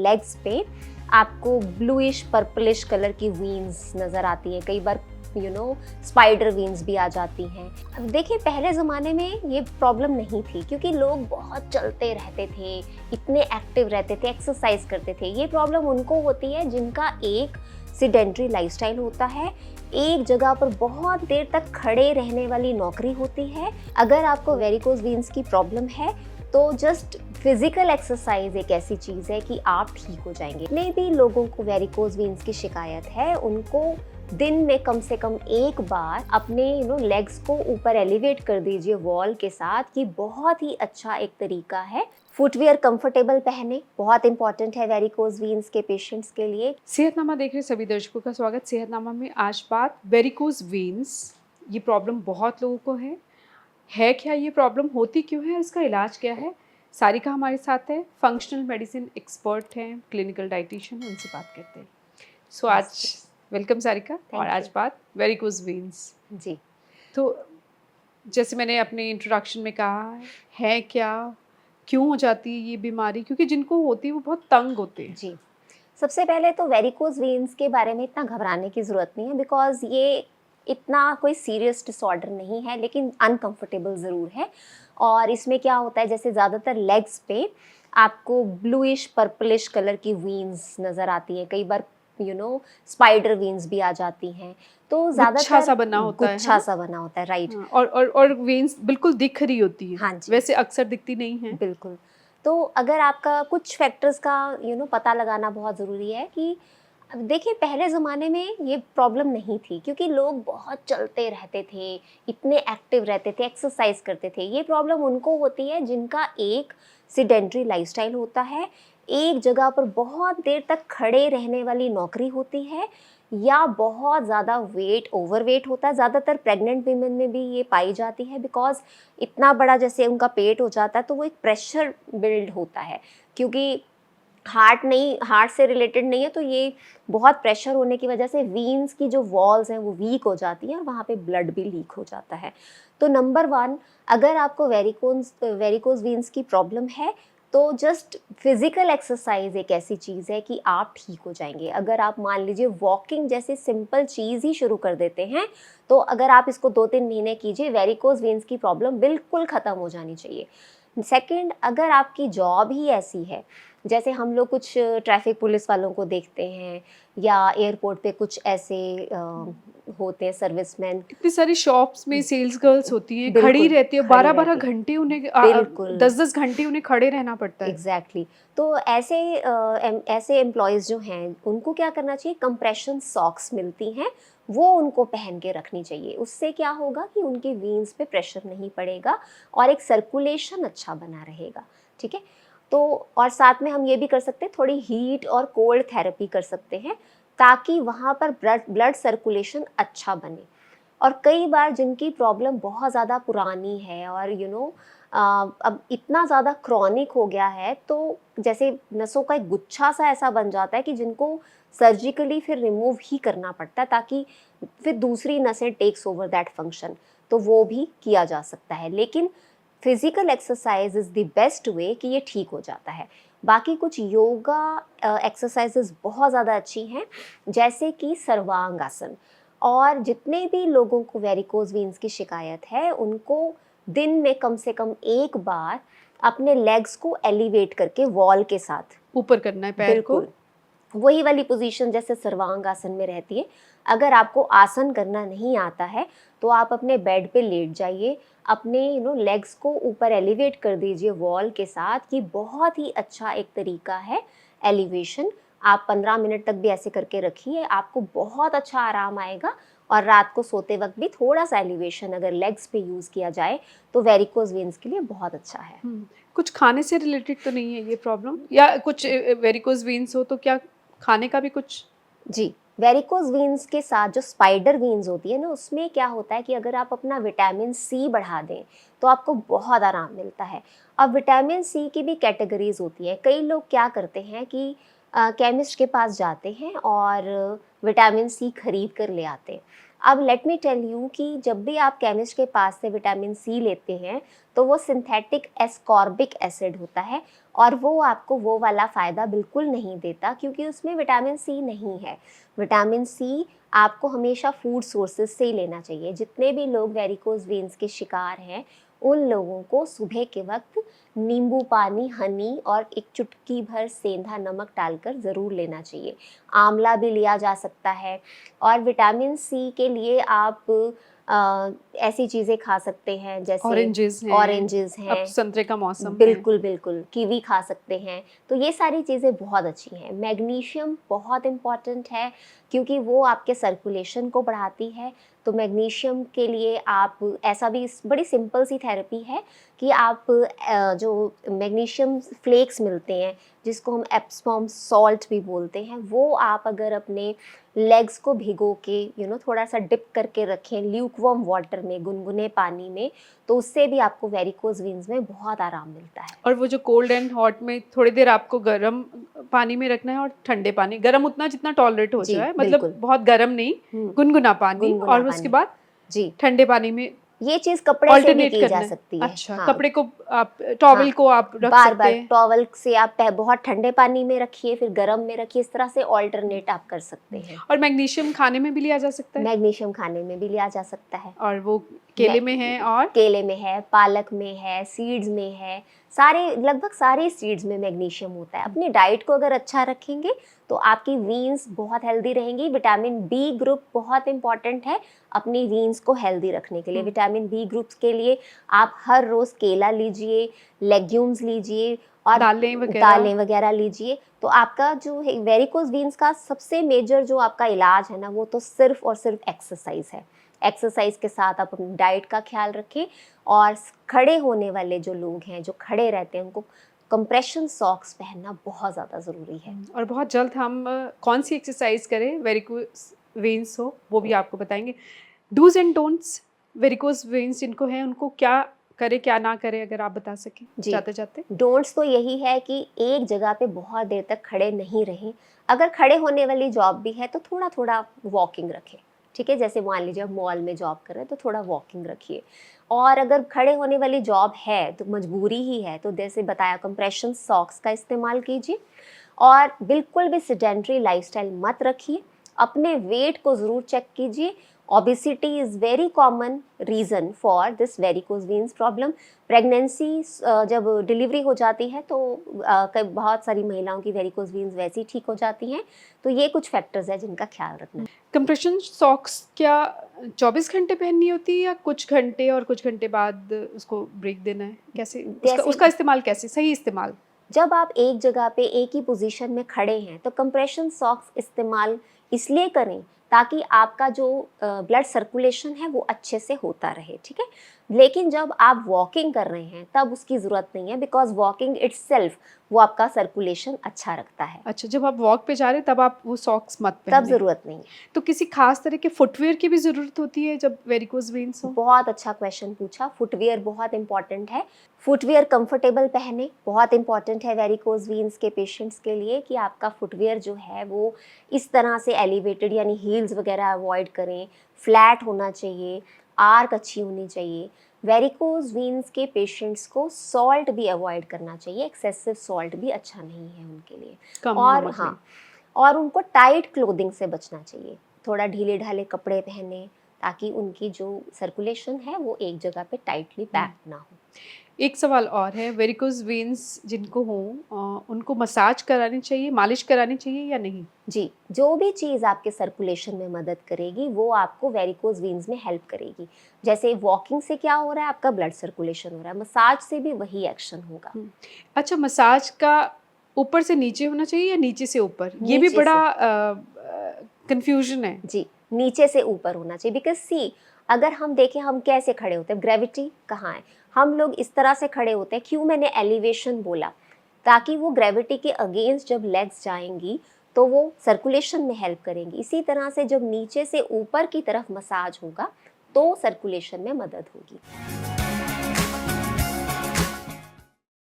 Legs पे आपको bluish purplish colour की वीन्स नज़र आती हैं, कई बार स्पाइडर वीन्स भी आ जाती हैं। अब देखिए, पहले ज़माने में ये प्रॉब्लम नहीं थी क्योंकि लोग बहुत चलते रहते थे, इतने एक्टिव रहते थे, एक्सरसाइज करते थे। ये प्रॉब्लम उनको होती है जिनका एक सेडेंटरी लाइफस्टाइल होता है, एक जगह पर बहुत देर तक खड़े रहने वाली नौकरी होती है। अगर आपको वेरिकोज वीन्स की प्रॉब्लम है तो जस्ट फिजिकल एक्सरसाइज एक ऐसी चीज़ है कि आप ठीक हो जाएंगे। जितने भी लोगों को वेरिकोज वीन्स की शिकायत है उनको दिन में कम से कम एक बार अपने लेग्स को ऊपर एलिवेट कर दीजिए वॉल के साथ, कि बहुत ही अच्छा एक तरीका है। फुटवियर कंफर्टेबल पहने, बहुत इंपॉर्टेंट है वेरिकोज वीन्स के पेशेंट्स के लिए। सेहतनामा देख रहे सभी दर्शकों का स्वागत। सेहतनामा में आज बात वेरिकोज वेन्स। ये प्रॉब्लम बहुत लोगों को है क्या ये प्रॉब्लम, होती क्यों है, इसका इलाज क्या है? सारिका हमारे साथ है, फंक्शनल मेडिसिन एक्सपर्ट हैं, क्लिनिकल डाइटिशियन, उनसे बात करते हैं। सो आज वेलकम सारिका। और आज बात वेरिकोज वेन्स जी। तो जैसे मैंने अपने इंट्रोडक्शन में कहा है क्या, क्यों हो जाती है ये बीमारी, क्योंकि जिनको होती है वो बहुत तंग होते हैं। जी, सबसे पहले तो वेरिकोज वेन्स के बारे में इतना घबराने की ज़रूरत नहीं है, बिकॉज ये इतना कोई सीरियस डिसऑर्डर नहीं है, लेकिन अनकंफर्टेबल ज़रूर है। और इसमें क्या होता है, जैसे ज़्यादातर लेग्स पे आपको ब्लूइश पर्पलिश कलर की वीन्स नज़र आती हैं, कई बार स्पाइडर वीन्स भी आ जाती हैं। तो गुच्छा ज़्यादातर सा बना होता है, गुच्छा सा बना होता है, राइट। हाँ, और वेन्स बिल्कुल दिख रही होती है। हाँ जी, वैसे अक्सर दिखती नहीं है। बिल्कुल। तो अगर आपका कुछ फैक्टर्स का पता लगाना बहुत ज़रूरी है कि अब देखिए, पहले ज़माने में ये प्रॉब्लम नहीं थी क्योंकि लोग बहुत चलते रहते थे, इतने एक्टिव रहते थे, एक्सरसाइज करते थे। ये प्रॉब्लम उनको होती है जिनका एक सेडेंटरी लाइफस्टाइल होता है, एक जगह पर बहुत देर तक खड़े रहने वाली नौकरी होती है, या बहुत ज़्यादा वेट, ओवरवेट होता है। ज़्यादातर प्रेग्नेंट वीमेन में भी ये पाई जाती है, बिकॉज इतना बड़ा जैसे उनका पेट हो जाता है तो वो एक प्रेशर बिल्ड होता है, क्योंकि हार्ट से रिलेटेड नहीं है, तो ये बहुत प्रेशर होने की वजह से वीन्स की जो वॉल्स हैं वो वीक हो जाती हैं और वहाँ पे ब्लड भी लीक हो जाता है। तो नंबर 1, अगर आपको वेरिकोज वीन्स की प्रॉब्लम है तो जस्ट फिजिकल एक्सरसाइज एक ऐसी चीज़ है कि आप ठीक हो जाएंगे। अगर आप मान लीजिए वॉकिंग जैसी सिंपल चीज़ ही शुरू कर देते हैं, तो अगर आप इसको 2-3 महीने कीजिए, वेरिकोज वीन्स की प्रॉब्लम बिल्कुल ख़त्म हो जानी चाहिए। सेकंड, अगर आपकी जॉब ही ऐसी है, जैसे हम लोग कुछ ट्रैफिक पुलिस वालों को देखते हैं, या एयरपोर्ट पे कुछ ऐसे होते हैं सर्विसमैन, इतनी सारी शॉप्स में सेल्स गर्ल्स होती हैं, खड़ी बिल्कुल रहती है, खड़ी 12-12 रहती हैं, घंटे उन्हें, बिल्कुल 10-10 घंटे उन्हें खड़े रहना पड़ता है। एग्जैक्टली तो ऐसे एम्प्लॉयज़ जो हैं उनको क्या करना चाहिए, कंप्रेशन सॉक्स मिलती हैं, वो उनको पहन के रखनी चाहिए। उससे क्या होगा कि उनकी वीन्स पे प्रेशर नहीं पड़ेगा और एक सर्कुलेशन अच्छा बना रहेगा, ठीक है। तो और साथ में हम ये भी कर सकते हैं, थोड़ी हीट और कोल्ड थेरेपी कर सकते हैं, ताकि वहाँ पर ब्लड सर्कुलेशन अच्छा बने। और कई बार जिनकी प्रॉब्लम बहुत ज़्यादा पुरानी है और अब इतना ज़्यादा क्रॉनिक हो गया है, तो जैसे नसों का एक गुच्छा सा ऐसा बन जाता है कि जिनको सर्जिकली फिर रिमूव ही करना पड़ता है, ताकि फिर दूसरी नसें टेक्स ओवर दैट फंक्शन, तो वो भी किया जा सकता है। लेकिन physical exercise is the best way कि ये ठीक हो जाता है। बाकी कुछ योगा एक्सरसाइजेज बहुत ज़्यादा अच्छी हैं, जैसे कि सर्वांग आसन। और जितने भी लोगों को वेरिकोज वीन्स की शिकायत है उनको दिन में कम से कम एक बार अपने लेग्स को एलिवेट करके वॉल के साथ ऊपर करना है पैर को। बिल्कुल वही वाली पोजीशन जैसे सर्वांग आसन में रहती है। अगर आपको आसन करना नहीं आता है तो आप अपने बेड पे लेट जाइए, अपने लेग्स को ऊपर एलिवेट कर दीजिए वॉल के साथ, कि बहुत ही अच्छा एक तरीका है एलिवेशन। आप 15 मिनट तक भी ऐसे करके रखिए, आपको बहुत अच्छा आराम आएगा। और रात को सोते वक्त भी थोड़ा सा एलिवेशन अगर लेग्स पे यूज़ किया जाए तो वेरिकोज वेन्स के लिए बहुत अच्छा है। कुछ खाने से रिलेटेड तो नहीं है ये प्रॉब्लम, या कुछ वेरिकोज वेन्स हो तो क्या खाने का भी कुछ? जी, वेरिकोज वीन्स के साथ जो स्पाइडर वीन्स होती है ना, उसमें क्या होता है कि अगर आप अपना विटामिन सी बढ़ा दें तो आपको बहुत आराम मिलता है। अब विटामिन सी की भी कैटेगरीज होती है। कई लोग क्या करते हैं कि केमिस्ट के पास जाते हैं और विटामिन सी खरीद कर ले आते हैं। अब लेट मी टेल यू कि जब भी आप केमिस्ट के पास से विटामिन सी लेते हैं तो वो सिंथेटिक एस्कॉर्बिक एसिड होता है और वो आपको वो वाला फ़ायदा बिल्कुल नहीं देता क्योंकि उसमें विटामिन सी नहीं है। विटामिन सी आपको हमेशा फूड सोर्सेज से ही लेना चाहिए। जितने भी लोग वेरिकोज वेन्स के शिकार हैं उन लोगों को सुबह के वक्त नींबू पानी, हनी और एक चुटकी भर सेंधा नमक डालकर ज़रूर लेना चाहिए। आंवला भी लिया जा सकता है और विटामिन सी के लिए आप ऐसी चीज़ें खा सकते हैं जैसे ऑरेंजेस हैं, ऑरेंजेस अब हैं, संतरे का मौसम है। बिल्कुल बिल्कुल, कीवी खा सकते हैं। तो ये सारी चीज़ें बहुत अच्छी हैं। मैग्नीशियम बहुत इम्पॉर्टेंट है क्योंकि वो आपके सर्कुलेशन को बढ़ाती है। तो मैग्नीशियम के लिए आप ऐसा भी बड़ी सिंपल सी थेरेपी है कि आप जो मैग्नीशियम फ्लेक्स मिलते हैं जिसको हम एप्समॉम सॉल्ट भी बोलते हैं, वो आप अगर अपने लेग्स को भिगो के थोड़ा सा डिप करके रखें ल्यूकवार्म वाटर में, गुनगुने पानी में, तो उससे भी आपको वेरिकोज वेन्स में बहुत आराम मिलता है। और वो जो कोल्ड एंड हॉट में थोड़ी देर आपको गर्म पानी में रखना है और ठंडे पानी, गर्म उतना जितना टॉलरेट हो जी, जाए, बिल्कुल। मतलब बहुत गर्म नहीं, गुनगुना पानी, गुनगुना और उसके पानी। बाद जी, ठंडे पानी में ये चीज़ कपड़े से भी ऑल्टरनेट की करना जा है। सकती है। अच्छा, हाँ, कपड़े को आप, टॉवल को आप रख बार सकते बार हैं। टॉवल से आप बहुत ठंडे पानी में रखिए फिर गर्म में रखिए, इस तरह से ऑल्टरनेट आप कर सकते हैं। और मैग्नीशियम खाने में भी लिया जा सकता है, मैग्नीशियम खाने में भी लिया जा सकता है। और वो केले में है, और केले में है, पालक में है, सीड्स में है, लगभग सारे सीड्स में मैग्नीशियम होता है। अपनी डाइट को अगर अच्छा रखेंगे तो आपकी वीन्स बहुत हेल्दी रहेंगी। विटामिन बी ग्रुप बहुत इंपॉर्टेंट है अपनी वीन्स को हेल्दी रखने के लिए। विटामिन बी ग्रुप्स के लिए आप हर रोज़ केला लीजिए, लेग्यूम्स लीजिए और दालें वगैरह लीजिए। तो आपका जो है वेरिकोज वीन्स का सबसे मेजर जो आपका इलाज है ना, वो तो सिर्फ और सिर्फ एक्सरसाइज है। एक्सरसाइज के साथ आप अपनी डाइट का ख्याल रखें और खड़े होने वाले जो लोग हैं, जो खड़े रहते हैं, उनको कंप्रेशन सॉक्स पहनना बहुत ज़्यादा ज़रूरी है। और बहुत जल्द हम कौन सी एक्सरसाइज करें वेरिकोज वेन्स हो वो भी आपको बताएंगे। Dos and don'ts varicose veins जिनको हैं उनको क्या करे क्या ना करे, अगर आप बता सकें जी, जाते जाते। डोंट्स तो यही है कि एक जगह पे बहुत देर तक खड़े नहीं रहें। अगर खड़े होने वाली जॉब भी है तो थोड़ा थोड़ा वॉकिंग रखें, ठीक है। जैसे मान लीजिए आप मॉल में जॉब कर रहे हैं तो थोड़ा वॉकिंग रखिए। और अगर खड़े होने वाली जॉब है तो मजबूरी ही है तो जैसे बताया कंप्रेशन सॉक्स का इस्तेमाल कीजिए और बिल्कुल भी सेडेंटरी लाइफस्टाइल मत रखिए। अपने वेट को ज़रूर चेक कीजिए। Obesity is very common reason for this varicose veins problem. Pregnancy जब डिलीवरी हो जाती है तो बहुत सारी महिलाओं की वेरिकोज वेन्स वैसे ही ठीक हो जाती हैं। तो ये कुछ फैक्टर्स हैं जिनका ख्याल रखना है। कंप्रेशन सॉक्स क्या 24 घंटे पहननी होती है या कुछ घंटे और कुछ घंटे बाद उसको ब्रेक देना है, कैसे उसका इस्तेमाल, कैसे सही इस्तेमाल? जब आप एक जगह पे एक ही पोजीशन में खड़े हैं तो कंप्रेशन सॉक्स इस्तेमाल इसलिए करें ताकि आपका जो ब्लड सर्कुलेशन है वो अच्छे से होता रहे, ठीक है। लेकिन जब आप वॉकिंग कर रहे हैं तब उसकी ज़रूरत नहीं है, बिकॉज वॉकिंग इटसेल्फ वो आपका सर्कुलेशन अच्छा रखता है। अच्छा, जब आप वॉक पे जा रहे हैं तब आप वो सॉक्स मत तब पहने। ज़रूरत नहीं है। तो किसी खास तरह के फुटवेयर की भी ज़रूरत होती है जब वेरिकोज वेन्स हो? बहुत अच्छा क्वेश्चन पूछा। फुटवियर बहुत इंपॉर्टेंट है। फुटवियर कंफर्टेबल पहने, बहुत इंपॉर्टेंट है वेरिकोज वीन्स के पेशेंट्स के लिए कि आपका फुटवियर जो है वो इस तरह से एलिवेटेड यानी हील्स वगैरह अवॉइड करें, फ्लैट होना चाहिए, आर्क अच्छी होनी चाहिए। वेरिकोज वीन्स के पेशेंट्स को सॉल्ट भी अवॉइड करना चाहिए, एक्सेसिव सॉल्ट भी अच्छा नहीं है उनके लिए। कम और नमक में। और उनको टाइट क्लोथिंग से बचना चाहिए। थोड़ा ढीले ढाले कपड़े पहने ताकि उनकी जो सर्कुलेशन है वो एक जगह पे टाइटली पैक ना हो। एक सवाल और है, वेरिकोज वेन्स जिनको हों उनको मसाज करानी चाहिए, मालिश करानी चाहिए या नहीं? जी, जो भी चीज़ आपके सर्कुलेशन में मदद करेगी वो आपको वेरिकोज वेन्स में हेल्प करेगी। जैसे वॉकिंग से क्या हो रहा है, आपका ब्लड सर्कुलेशन हो रहा है, मसाज से भी वही एक्शन होगा। अच्छा, मसाज का ऊपर से नीचे होना चाहिए या नीचे से ऊपर? ये भी नीचे बड़ा कंफ्यूजन है। जी, नीचे से ऊपर होना चाहिए। बिकॉज सी, अगर हम देखें हम कैसे खड़े होते हैं, ग्रेविटी कहाँ है, हम लोग इस तरह से खड़े होते हैं। क्यों मैंने एलिवेशन बोला, ताकि वो ग्रेविटी के अगेंस्ट जब लेग्स जाएंगी तो वो सर्कुलेशन में हेल्प करेंगी। इसी तरह से जब नीचे से ऊपर की तरफ मसाज होगा तो सर्कुलेशन में मदद होगी।